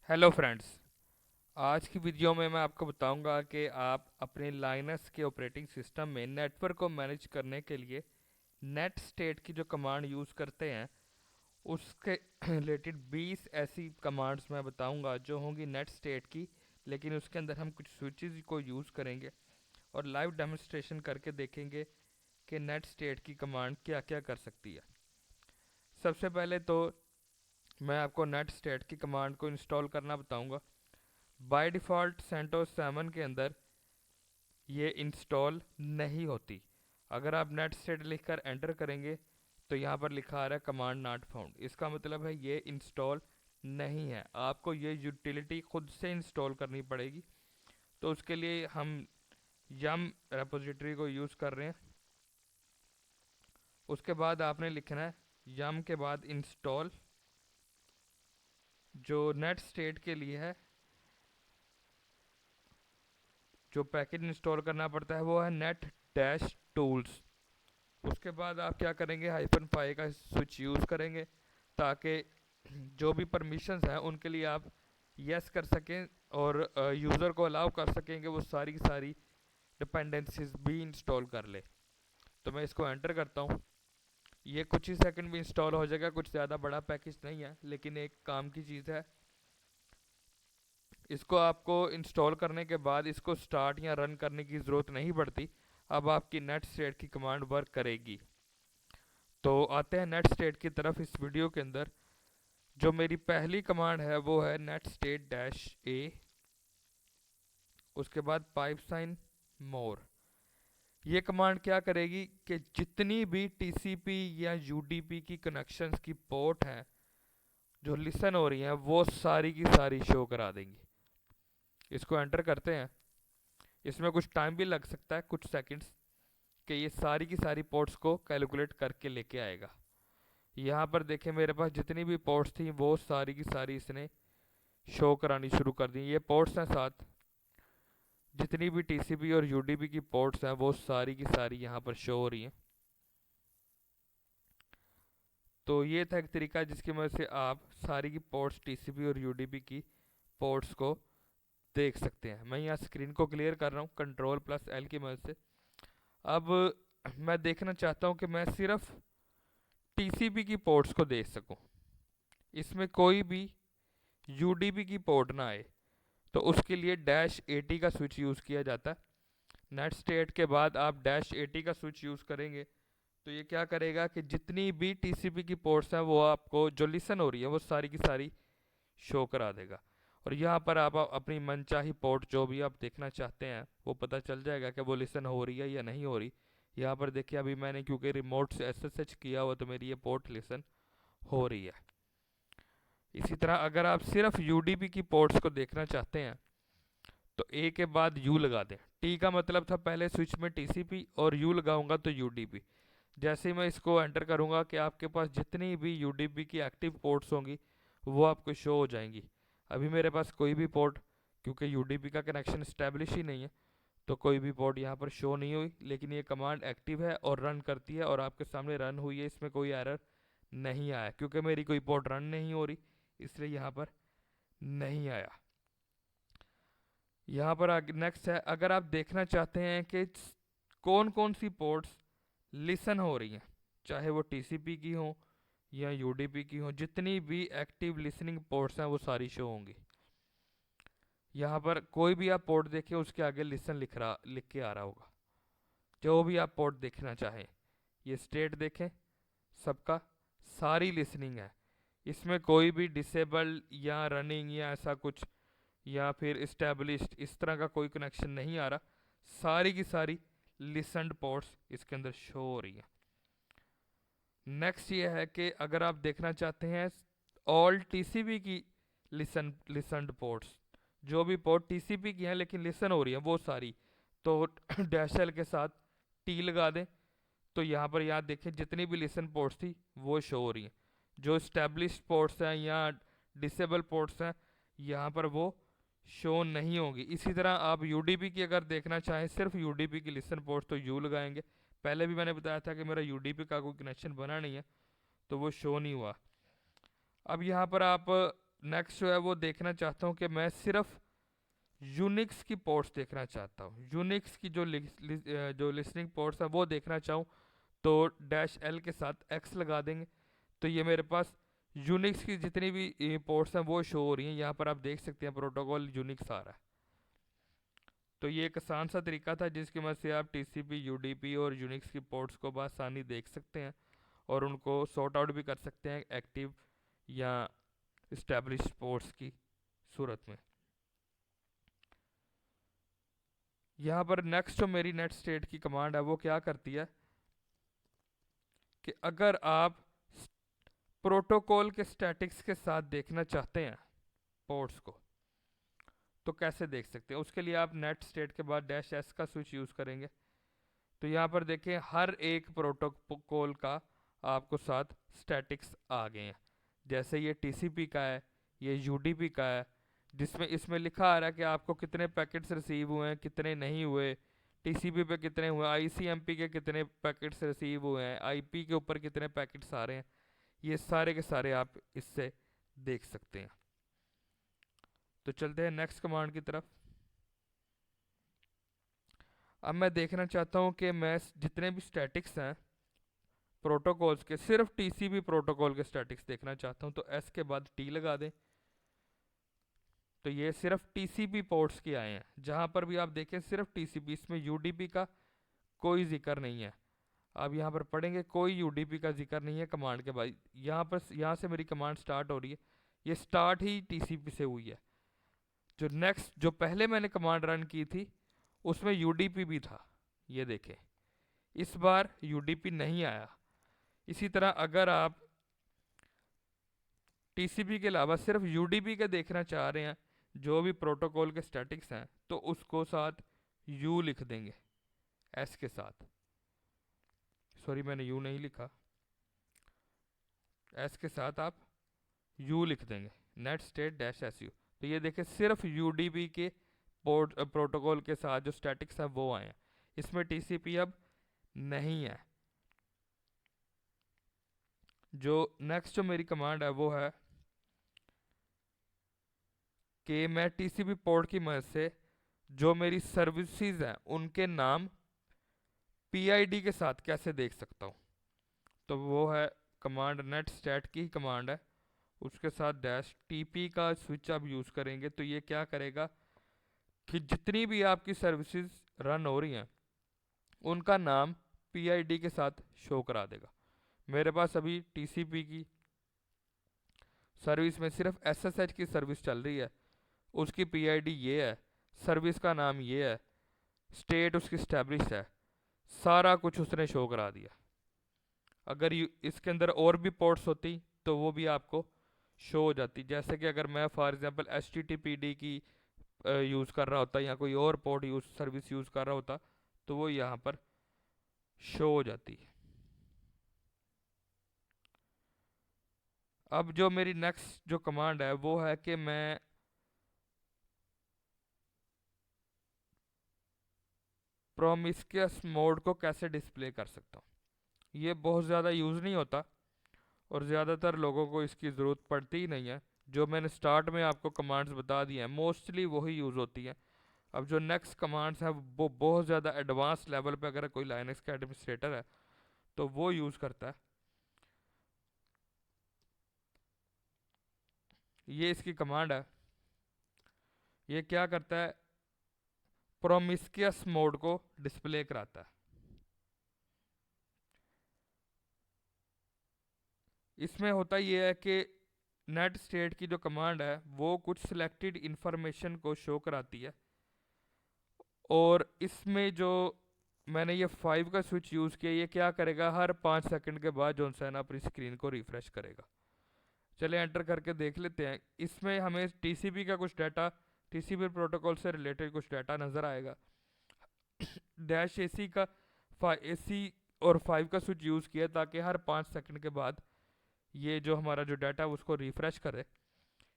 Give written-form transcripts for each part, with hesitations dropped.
Hello friends. आज की video में मैं आपको बताऊंगा कि आप अपने लाइनस के ऑपरेटिंग सिस्टम में नेटवर्क को मैनेज करने के लिए नेट स्टेट की जो कमांड यूज़ करते हैं उसके रिलेटेड 20 ऐसी कमांड्स मैं बताऊंगा जो होंगी नेट स्टेट की, लेकिन उसके अंदर हम कुछ स्विचेस को यूज़ करेंगे और लाइव डेमोन्स्ट्रेशन करके देखेंगे कि नेट स्टेट की कमांड क्या क्या कर सकती है। सबसे पहले तो मैं आपको नेट स्टेट की कमांड को इंस्टॉल करना बताऊंगा। बाय डिफ़ॉल्ट सेंटोस 7 के अंदर ये इंस्टॉल नहीं होती। अगर आप नेट स्टेट लिखकर एंटर करेंगे तो यहाँ पर लिखा आ रहा है कमांड नॉट फाउंड। इसका मतलब है ये इंस्टॉल नहीं है, आपको ये यूटिलिटी खुद से इंस्टॉल करनी पड़ेगी। तो उसके लिए हम यम रेपोजिटरी को यूज़ कर रहे हैं। उसके बाद आपने लिखना है यम के बाद इंस्टॉल, जो नेट स्टेट के लिए है। जो पैकेज इंस्टॉल करना पड़ता है वो है नेट डैश टूल्स। उसके बाद आप क्या करेंगे, -5 का स्विच यूज़ करेंगे ताकि जो भी परमिशंस हैं उनके लिए आप यस कर सकें और यूज़र को अलाउ कर सकें कि वो सारी की सारी डिपेंडेंसीज भी इंस्टॉल कर ले। तो मैं इसको एंटर करता हूँ। ये कुछ ही सेकंड में इंस्टॉल हो जाएगा, कुछ ज़्यादा बड़ा पैकेज नहीं है लेकिन एक काम की चीज़ है। इसको आपको इंस्टॉल करने के बाद इसको स्टार्ट या रन करने की ज़रूरत नहीं पड़ती। अब आपकी नेट स्टेट की कमांड वर्क करेगी। तो आते हैं नेट स्टेट की तरफ। इस वीडियो के अंदर जो मेरी पहली कमांड है वो है नेट स्टेट डैश ए, उसके बाद पाइप साइन मोर। ये कमांड क्या करेगी कि जितनी भी टीसीपी या यूडीपी की कनेक्शंस की पोर्ट हैं जो लिसन हो रही हैं वो सारी की सारी शो करा देंगी। इसको एंटर करते हैं। इसमें कुछ टाइम भी लग सकता है, कुछ सेकंड्स, कि ये सारी की सारी पोर्ट्स को कैलकुलेट करके लेके आएगा। यहाँ पर देखें मेरे पास जितनी भी पोर्ट्स थी वो सारी की सारी इसने शो करानी शुरू कर दी। ये पोर्ट्स हैं साथ, जितनी भी टीसीपी और यूडीपी की पोर्ट्स हैं वो सारी की सारी यहाँ पर शो हो रही हैं। तो ये था एक तरीका जिसकी मदद से आप सारी की पोर्ट्स टीसीपी और यूडीपी की पोर्ट्स को देख सकते हैं। मैं यहाँ स्क्रीन को क्लियर कर रहा हूँ Ctrl+L की मदद से। अब मैं देखना चाहता हूँ कि मैं सिर्फ टीसीपी की पोर्ट्स को देख सकूँ, इसमें कोई भी यूडीपी की पोर्ट ना आए। तो उसके लिए -80 का स्विच यूज़ किया जाता है। नेट स्टेट के बाद आप -80 का स्विच यूज़ करेंगे तो ये क्या करेगा कि जितनी भी टीसीपी की पोर्ट्स हैं वो आपको जो लिसन हो रही है वो सारी की सारी शो करा देगा। और यहाँ पर आप अपनी मनचाही पोर्ट जो भी आप देखना चाहते हैं वो पता चल जाएगा कि वो लिसन हो रही है या नहीं हो रही। यहाँ पर देखिए अभी मैंने क्योंकि रिमोट से एसएसएच किया हुआ तो मेरी ये पोर्ट लिसन हो रही है। इसी तरह अगर आप सिर्फ यूडीपी की पोर्ट्स को देखना चाहते हैं तो ए के बाद यू लगा दें। टी का मतलब था पहले स्विच में टीसीपी और यू लगाऊंगा तो यूडीपी। जैसे ही मैं इसको एंटर करूंगा कि आपके पास जितनी भी यूडीपी की एक्टिव पोर्ट्स होंगी वो आपको शो हो जाएंगी। अभी मेरे पास कोई भी पोर्ट, क्योंकि यूडीपी का कनेक्शन इस्टेब्लिश ही नहीं है, तो कोई भी पोर्ट यहाँ पर शो नहीं हुई। लेकिन ये कमांड एक्टिव है और रन करती है और आपके सामने रन हुई है, इसमें कोई एरर नहीं आया क्योंकि मेरी कोई पोर्ट रन नहीं हो रही, इसलिए यहाँ पर नहीं आया। यहाँ पर नेक्स्ट है, अगर आप देखना चाहते हैं कि कौन कौन सी पोर्ट्स लिसन हो रही हैं, चाहे वो टीसीपी की हो या यूडीपी की हो, जितनी भी एक्टिव लिसनिंग पोर्ट्स हैं वो सारी शो होंगी। यहाँ पर कोई भी आप पोर्ट देखें उसके आगे लिसन लिख के आ रहा होगा, जो भी आप पोर्ट देखना चाहें। ये स्टेट देखें, सबका सारी लिसनिंग है, इसमें कोई भी डिसेबल या रनिंग या ऐसा कुछ या फिर इस्टेब्लिश्ड इस तरह का कोई कनेक्शन नहीं आ रहा। सारी की सारी लिसनड पोर्ट्स इसके अंदर शो हो रही है। नेक्स्ट ये है कि अगर आप देखना चाहते हैं ऑल टीसीपी की लिसनड पोर्ट्स, जो भी पोर्ट टीसीपी की हैं लेकिन लिसन हो रही है वो सारी, तो डैश एल के साथ टी लगा दें। तो यहाँ पर याद देखें जितनी भी लिसन पोर्ट्स थी वो शो हो रही हैं। जो स्टैब्लिश पोर्ट्स हैं या डिसेबल पोर्ट्स हैं यहाँ पर वो शो नहीं होगी। इसी तरह आप यूडीपी की अगर देखना चाहें, सिर्फ यूडीपी की लिसन पोर्ट्स, तो यू लगाएंगे। पहले भी मैंने बताया था कि मेरा यूडीपी का कोई कनेक्शन बना नहीं है तो वो शो नहीं हुआ। अब यहाँ पर आप नेक्स्ट जो है वो देखना चाहता हूँ कि मैं सिर्फ यूनिक्स की पोर्ट्स देखना चाहता हूँ। यूनिक्स की जो लिसनिंग पोर्ट्स हैं वो देखना चाहूँ तो डैश एल के साथ एक्स लगा देंगे। तो ये मेरे पास यूनिक्स की जितनी भी पोर्ट्स हैं वो शो हो रही हैं। यहाँ पर आप देख सकते हैं प्रोटोकॉल यूनिक्स आ रहा है। तो ये एक आसान सा तरीका था जिसकी मदद से आप टीसीपी, यूडीपी और यूनिक्स की पोर्ट्स को बआसानी देख सकते हैं और उनको सॉर्ट आउट भी कर सकते हैं एक्टिव या इस्टेब्लिश पोर्ट्स की सूरत में। यहाँ पर नेक्स्ट जो मेरी नेट स्टेट की कमांड है वो क्या करती है कि अगर आप प्रोटोकॉल के स्टैटिक्स के साथ देखना चाहते हैं पोर्ट्स को तो कैसे देख सकते हैं। उसके लिए आप नेट स्टेट के बाद डैश एस का स्विच यूज़ करेंगे। तो यहाँ पर देखें हर एक प्रोटोकॉल का आपको साथ स्टैटिक्स आ गए हैं। जैसे ये टीसीपी का है, ये यूडीपी का है, जिसमें इसमें लिखा आ रहा है कि आपको कितने पैकेट्स रिसीव हुए हैं, कितने नहीं हुए, टीसीपी पे कितने हुए, आईसीएमपी के कितने पैकेट्स रिसीव हुए हैं, आईपी के ऊपर कितने पैकेट्स आ रहे हैं। ये सारे के सारे आप इससे देख सकते हैं। तो चलते हैं नेक्स्ट कमांड की तरफ। अब मैं देखना चाहता हूँ कि मैं जितने भी स्टैटिक्स हैं प्रोटोकॉल्स के, सिर्फ टीसीपी प्रोटोकॉल के स्टैटिक्स देखना चाहता हूँ तो एस के बाद टी लगा दें। तो ये सिर्फ टीसीपी पोर्ट्स के आए हैं। जहाँ पर भी आप देखें सिर्फ टीसीपी, इसमें यूडीपी का कोई जिक्र नहीं है। अब यहाँ पर पढ़ेंगे कोई यूडीपी का जिक्र नहीं है कमांड के बाद। यहाँ से मेरी कमांड स्टार्ट हो रही है, ये स्टार्ट ही टीसीपी से हुई है। जो नेक्स्ट जो पहले मैंने कमांड रन की थी उसमें यूडीपी भी था, ये देखें इस बार यूडीपी नहीं आया। इसी तरह अगर आप टीसीपी के अलावा सिर्फ यूडीपी के देखना चाह रहे हैं जो भी प्रोटोकॉल के स्टैटिक्स हैं तो उसको साथ यू लिख देंगे एस के साथ। सॉरी मैंने यू नहीं लिखा, एस के साथ आप यू लिख देंगे, net state dash S U. तो ये देखें सिर्फ यूडीपी के प्रोटोकॉल के साथ जो स्टैटिक्स हैं वो आए हैं, इसमें टीसीपी अब नहीं है। जो नेक्स्ट जो मेरी कमांड है वो है कि मैं टीसीपी पोर्ट की मदद से जो मेरी सर्विसेज हैं उनके नाम पीआईडी के साथ कैसे देख सकता हूँ। तो वो है कमांड नेट स्टैट की कमांड है, उसके साथ डैश टीपी का स्विच आप यूज़ करेंगे। तो ये क्या करेगा कि जितनी भी आपकी सर्विसेज रन हो रही हैं उनका नाम पीआईडी के साथ शो करा देगा। मेरे पास अभी टीसीपी की सर्विस में सिर्फ एसएसएच की सर्विस चल रही है, उसकी पीआईडी ये है, सर्विस का नाम ये है, स्टेट उसकी स्टैब्लिश है, सारा कुछ उसने शो करा दिया। अगर इसके अंदर और भी पोर्ट्स होती तो वो भी आपको शो हो जाती। जैसे कि अगर मैं फॉर एग्जांपल एचटीटीपीडी की यूज़ कर रहा होता या कोई और पोर्ट सर्विस यूज़ कर रहा होता तो वो यहाँ पर शो हो जाती है। अब जो मेरी नेक्स्ट जो कमांड है वो है कि मैं प्रोमिस्क्यूअस मोड को कैसे डिस्प्ले कर सकता हूँ। ये बहुत ज़्यादा यूज़ नहीं होता और ज़्यादातर लोगों को इसकी ज़रूरत पड़ती ही नहीं है। जो मैंने स्टार्ट में आपको कमांड्स बता दी हैं मोस्टली वही यूज़ होती हैं। अब जो नेक्स्ट कमांड्स हैं वो बहुत ज़्यादा एडवांस लेवल पे अगर कोई लाइनक्स का एडमिनिस्ट्रेटर है तो वो यूज़ करता है। ये इसकी कमांड है, ये क्या करता है प्रोमिस्क्यूअस मोड को डिस्प्ले कराता है। इसमें होता ये है कि नेट स्टेट की जो कमांड है वो कुछ सिलेक्टेड इंफॉर्मेशन को शो कराती है और इसमें जो मैंने ये 5 का स्विच यूज़ किया ये क्या करेगा हर 5 सेकंड के बाद जो है ना अपनी स्क्रीन को रिफ्रेश करेगा। चले एंटर करके देख लेते हैं। इसमें हमें टीसीपी का कुछ डाटा, टीसीपी प्रोटोकॉल से रिलेटेड कुछ डाटा नज़र आएगा। डैश एसी का एसी और 5 का स्विच यूज़ किया ताकि हर 5 सेकंड के बाद ये जो हमारा जो डाटा है उसको रिफ्रेश करे।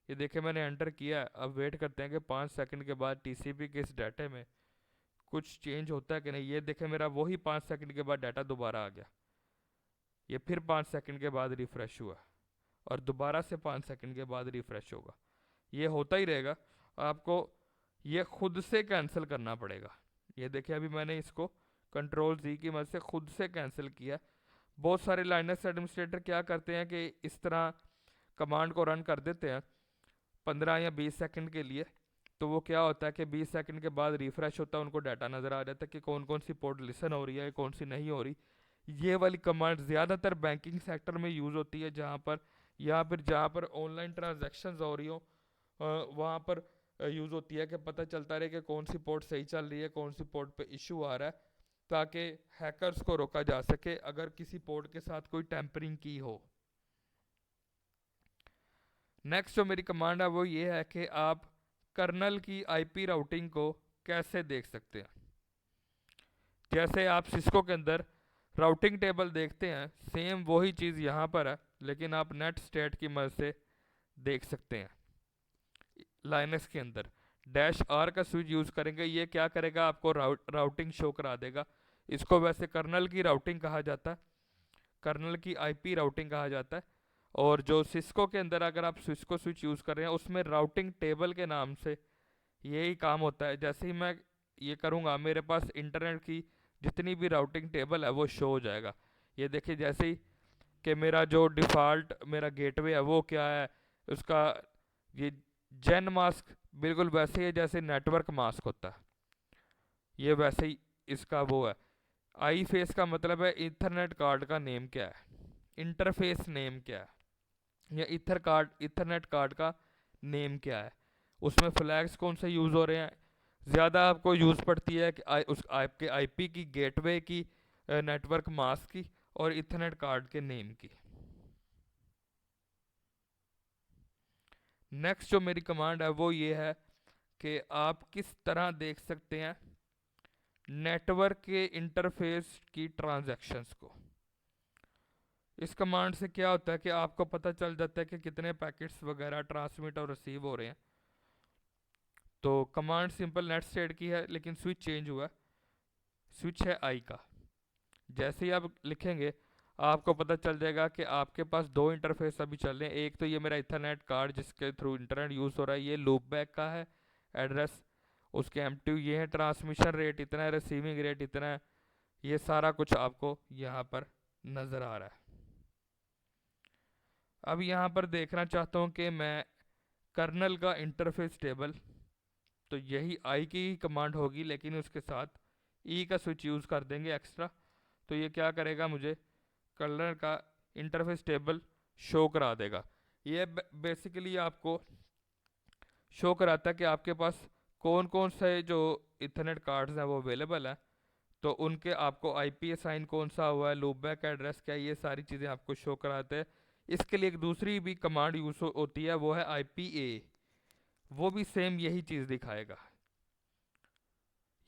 ये देखे मैंने एंटर किया, अब वेट करते हैं कि 5 सेकंड के बाद टीसीपी के इस डाटे में कुछ चेंज होता है कि नहीं। ये देखे मेरा वही 5 सेकंड के बाद डाटा दोबारा आ गया, ये फिर 5 सेकंड के बाद रिफ्रेश हुआ और दोबारा से 5 सेकंड के बाद रिफ्रेश होगा। ये होता ही रहेगा, आपको ये खुद से कैंसिल करना पड़ेगा। ये देखिए अभी मैंने इसको कंट्रोल Z की मदद से खुद से कैंसिल किया। बहुत सारे लाइनक्स एडमिनिस्ट्रेटर क्या करते हैं कि इस तरह कमांड को रन कर देते हैं 15 या 20 सेकंड के लिए, तो वो क्या होता है कि 20 सेकंड के बाद रिफ्रेश होता है, उनको डाटा नज़र आ जाता है कि कौन कौन सी पोर्ट लिसन हो रही है, कौन सी नहीं हो रही। ये वाली कमांड ज़्यादातर बैंकिंग सेक्टर में यूज़ होती है, जहाँ पर या फिर जहाँ पर ऑनलाइन ट्रांजैक्शंस हो रही हो वहाँ पर यूज़ होती है कि पता चलता रहे कि कौन सी पोर्ट सही चल रही है, कौन सी पोर्ट पे इशू आ रहा है, ताकि हैकर्स को रोका जा सके अगर किसी पोर्ट के साथ कोई टैंपरिंग की हो। नेक्स्ट जो मेरी कमांड है वो ये है कि आप कर्नल की आईपी राउटिंग को कैसे देख सकते हैं। जैसे आप सिस्को के अंदर राउटिंग टेबल देखते हैं, सेम वही चीज़ यहाँ पर है, लेकिन आप नेट स्टेट की मदद से देख सकते हैं। लाइनक्स के अंदर -R का स्विच यूज़ करेंगे, ये क्या करेगा, आपको राउटिंग शो करा देगा। इसको वैसे कर्नल की राउटिंग कहा जाता है, कर्नल की आईपी राउटिंग कहा जाता है। और जो सिस्को के अंदर अगर आप सिस्को स्विच यूज़ कर रहे हैं, उसमें राउटिंग टेबल के नाम से यही काम होता है। जैसे ही मैं ये करूँगा, मेरे पास इंटरनेट की जितनी भी राउटिंग टेबल है वो शो हो जाएगा। ये देखिए जैसे ही कि मेरा जो डिफ़ॉल्ट मेरा गेटवे है वो क्या है, उसका ये जेन मास्क बिल्कुल वैसे ही है जैसे नेटवर्क मास्क होता है, ये वैसे ही इसका वो है। आई फेस का मतलब है इथरनेट कार्ड का नेम क्या है, इंटरफेस नेम क्या है, या इथरनेट कार्ड का नेम क्या है, उसमें फ्लैग्स कौन से यूज़ हो रहे हैं। ज़्यादा आपको यूज़ पड़ती है कि उस आपके आईपी की, गेटवे की, नेटवर्क मास्क की और इथरनेट कार्ड के नेम की। नेक्स्ट जो मेरी कमांड है वो ये है कि आप किस तरह देख सकते हैं नेटवर्क के इंटरफेस की ट्रांजैक्शंस को। इस कमांड से क्या होता है कि आपको पता चल जाता है कि कितने पैकेट्स वगैरह ट्रांसमिट और रिसीव हो रहे हैं। तो कमांड सिंपल नेट स्टेट की है, लेकिन स्विच चेंज हुआ, स्विच है आई का। जैसे ही आप लिखेंगे आपको पता चल जाएगा कि आपके पास दो इंटरफेस अभी चल रहे हैं। एक तो ये मेरा इथरनेट कार्ड जिसके थ्रू इंटरनेट यूज़ हो रहा है, ये लूपबैक का है एड्रेस, उसके एमटीयू ये है, ट्रांसमिशन रेट इतना है, रिसीविंग रेट इतना है, ये सारा कुछ आपको यहाँ पर नज़र आ रहा है। अब यहाँ पर देखना चाहता हूँ कि मैं कर्नल का इंटरफेस टेबल, तो यही आई की कमांड होगी, लेकिन उसके साथ ई का स्विच यूज़ कर देंगे एक्स्ट्रा। तो ये क्या करेगा, मुझे कर्नल का इंटरफेस टेबल शो करा देगा। ये बेसिकली आपको शो कराता है कि आपके पास कौन कौन से जो इथरनेट कार्ड्स हैं वो अवेलेबल हैं, तो उनके आपको आईपी असाइन कौन सा हुआ है, लूपबैक एड्रेस क्या है, ये सारी चीज़ें आपको शो कराते हैं। इसके लिए एक दूसरी भी कमांड यूज़ होती है, वो है IPA, वो भी सेम यही चीज़ दिखाएगा।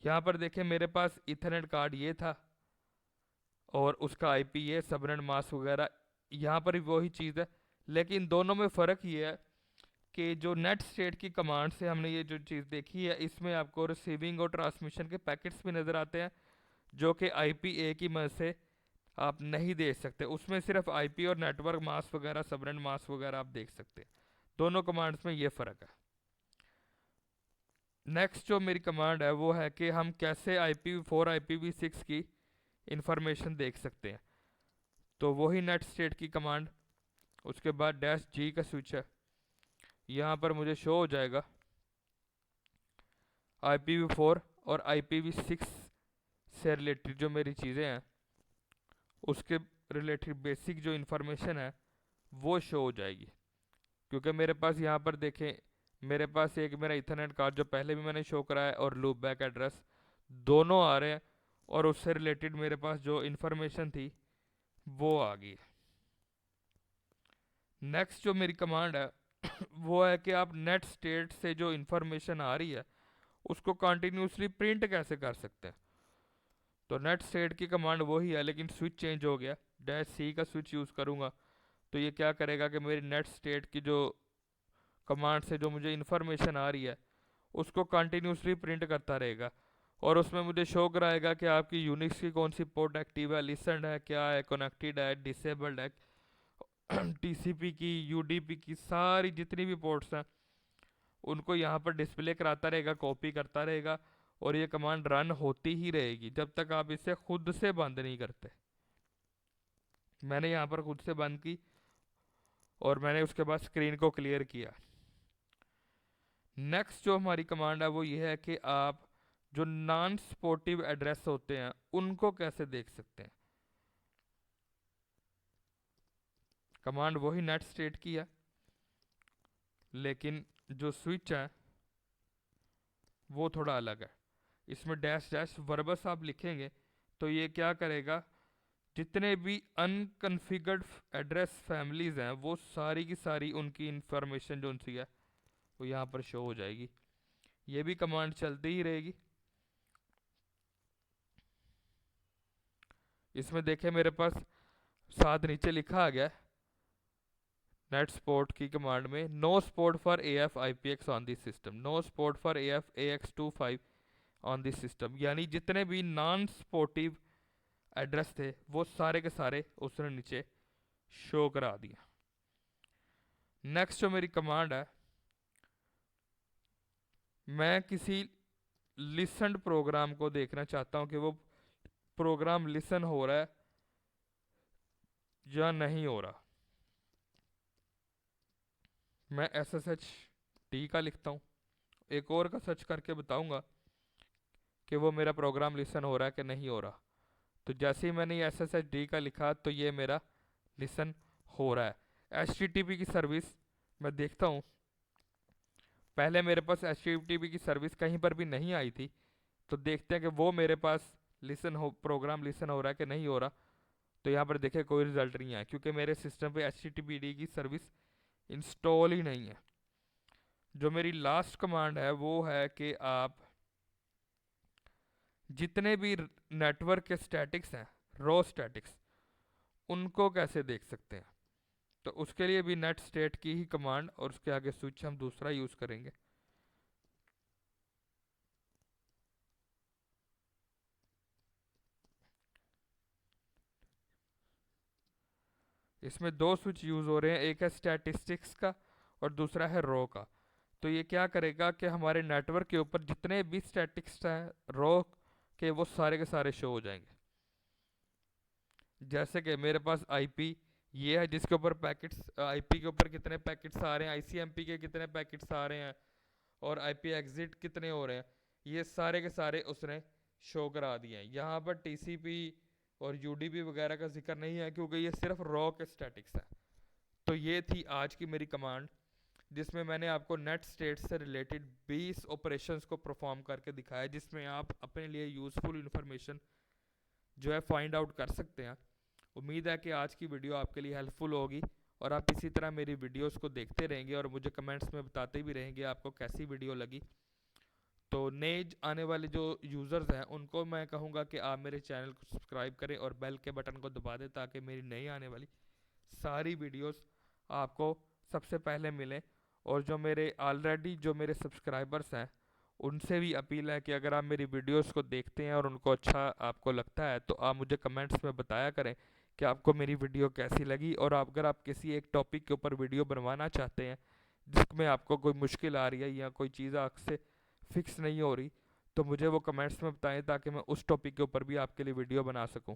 यहाँ पर देखें मेरे पास इथरनेट कार्ड ये था और उसका IPA सबनेट मास्क वगैरह, यहाँ पर भी वही चीज़ है, लेकिन दोनों में फ़र्क ये है कि जो नेट स्टेट की कमांड से हमने ये जो चीज़ देखी है, इसमें आपको रिसीविंग और ट्रांसमिशन के पैकेट्स भी नज़र आते हैं, जो कि IPA की मदद से आप नहीं देख सकते। उसमें सिर्फ IP और नेटवर्क मास्क वगैरह, सबनेट मास्क वगैरह आप देख सकते हैं। दोनों कमांड्स में ये फ़र्क है। नेक्स्ट जो मेरी कमांड है वो है कि हम कैसे IPv4 IPv6 की इंफॉर्मेशन देख सकते हैं। तो वही नेट स्टेट की कमांड, उसके बाद -G का स्विच है, यहाँ पर मुझे शो हो जाएगा IPv4 और IPv6 से रिलेटेड जो मेरी चीज़ें हैं, उसके रिलेटेड बेसिक जो इन्फॉर्मेशन है वो शो हो जाएगी। क्योंकि मेरे पास यहाँ पर देखें, मेरे पास एक मेरा इथरनेट कार्ड जो पहले भी मैंने शो कराया और लूपबैक एड्रेस दोनों आ रहे हैं, और उससे रिलेटेड मेरे पास जो इन्फॉर्मेशन थी वो आ गई। नेक्स्ट जो मेरी कमांड है वो है कि आप नेट स्टेट से जो इन्फॉर्मेशन आ रही है उसको कंटिन्यूसली प्रिंट कैसे कर सकते हैं। तो नेट स्टेट की कमांड वही है, लेकिन स्विच चेंज हो गया, -C का स्विच यूज़ करूँगा। तो ये क्या करेगा कि मेरी नेट स्टेट की जो कमांड से जो मुझे इन्फॉर्मेशन आ रही है उसको कंटिन्यूसली प्रिंट करता रहेगा, और उसमें मुझे शो कराएगा कि आपकी यूनिक्स की कौन सी पोर्ट एक्टिव है, लिसनड है, क्या है, कनेक्टेड है, डिसेबल्ड है, टीसीपी की, यूडीपी की, सारी जितनी भी पोर्ट्स हैं उनको यहाँ पर डिस्प्ले कराता रहेगा, कॉपी करता रहेगा, और ये कमांड रन होती ही रहेगी जब तक आप इसे खुद से बंद नहीं करते। मैंने यहाँ पर खुद से बंद की और मैंने उसके बाद स्क्रीन को क्लियर किया। नेक्स्ट जो हमारी कमांड है वो ये है कि आप जो नॉन सपोर्टिव एड्रेस होते हैं उनको कैसे देख सकते हैं। कमांड वही नेट स्टेट की है, लेकिन जो स्विच है वो थोड़ा अलग है। इसमें डैश डैश वर्बस आप लिखेंगे तो ये क्या करेगा, जितने भी अनकन्फिगर्ड एड्रेस फैमिलीज हैं वो सारी की सारी उनकी इंफॉर्मेशन जो उनसी है वो यहाँ पर शो हो जाएगी। ये भी कमांड चलती ही रहेगी। इसमें देखें मेरे पास साथ नीचे लिखा आ गया नेट सपोर्ट की कमांड में, no support for AF IPX on this system, no support for AF AX25 on this system, यानी जितने भी नॉन सपोर्टिव एड्रेस थे वो सारे के सारे उसने नीचे शो करा दिया। नेक्स्ट जो मेरी कमांड है, मैं किसी लिसन्ड प्रोग्राम को देखना चाहता हूं कि वो प्रोग्राम लिसन हो रहा है या नहीं हो रहा। मैं SSHD का लिखता हूँ, एक और का सर्च करके बताऊंगा कि वो मेरा प्रोग्राम लिसन हो रहा है कि नहीं हो रहा। तो जैसे ही मैंने ये SSHD का लिखा तो ये मेरा लिसन हो रहा है। HTTP की सर्विस मैं देखता हूँ, पहले मेरे पास HTTP की सर्विस कहीं पर भी नहीं आई थी, तो देखते हैं कि वो मेरे पास प्रोग्राम लिसन हो रहा है कि नहीं हो रहा। तो यहाँ पर देखें कोई रिजल्ट नहीं आया क्योंकि मेरे सिस्टम पे HTTPD की सर्विस इंस्टॉल ही नहीं है। जो मेरी लास्ट कमांड है वो है कि आप जितने भी नेटवर्क के स्टैटिक्स हैं, रो स्टैटिक्स, उनको कैसे देख सकते हैं। तो उसके लिए भी नेट स्टेट की ही कमांड और उसके आगे स्विच हम दूसरा यूज करेंगे। इसमें दो स्विच यूज हो रहे हैं, एक है स्टैटिस्टिक्स का और दूसरा है रो का। तो ये क्या करेगा कि हमारे नेटवर्क के ऊपर जितने भी स्टैटिक्स हैं रो के वो सारे के सारे शो हो जाएंगे। जैसे कि मेरे पास आईपी ये है जिसके ऊपर पैकेट्स, आईपी के ऊपर कितने पैकेट्स आ रहे हैं, आईसीएमपी के कितने पैकेट्स आ रहे हैं और आईपी एग्जिट कितने हो रहे हैं, ये सारे के सारे उसने शो करा दिए हैं। यहाँ पर टीसीपी और यूडीपी वगैरह का जिक्र नहीं है क्योंकि ये सिर्फ रॉ के स्टैटिक्स है। तो ये थी आज की मेरी कमांड जिसमें मैंने आपको नेट स्टेट से रिलेटेड 20 ऑपरेशंस को परफॉर्म करके दिखाया, जिसमें आप अपने लिए यूज़फुल इन्फॉर्मेशन जो है फाइंड आउट कर सकते हैं। उम्मीद है कि आज की वीडियो आपके लिए हेल्पफुल होगी और आप इसी तरह मेरी वीडियोस को देखते रहेंगे और मुझे कमेंट्स में बताते भी रहेंगे आपको कैसी वीडियो लगी। तो नए आने वाले जो यूज़र्स हैं उनको मैं कहूँगा कि आप मेरे चैनल को सब्सक्राइब करें और बेल के बटन को दबा दें ताकि मेरी नई आने वाली सारी वीडियोस आपको सबसे पहले मिलें। और जो मेरे ऑलरेडी जो मेरे सब्सक्राइबर्स हैं उनसे भी अपील है कि अगर आप मेरी वीडियोस को देखते हैं और उनको अच्छा आपको लगता है तो आप मुझे कमेंट्स में बताया करें कि आपको मेरी वीडियो कैसी लगी। और अगर आप किसी एक टॉपिक के ऊपर वीडियो बनवाना चाहते हैं जिसमें आपको कोई मुश्किल आ रही है या कोई चीज़ आपसे फिक्स नहीं हो रही तो मुझे वो कमेंट्स में बताएं ताकि मैं उस टॉपिक के ऊपर भी आपके लिए वीडियो बना सकूं।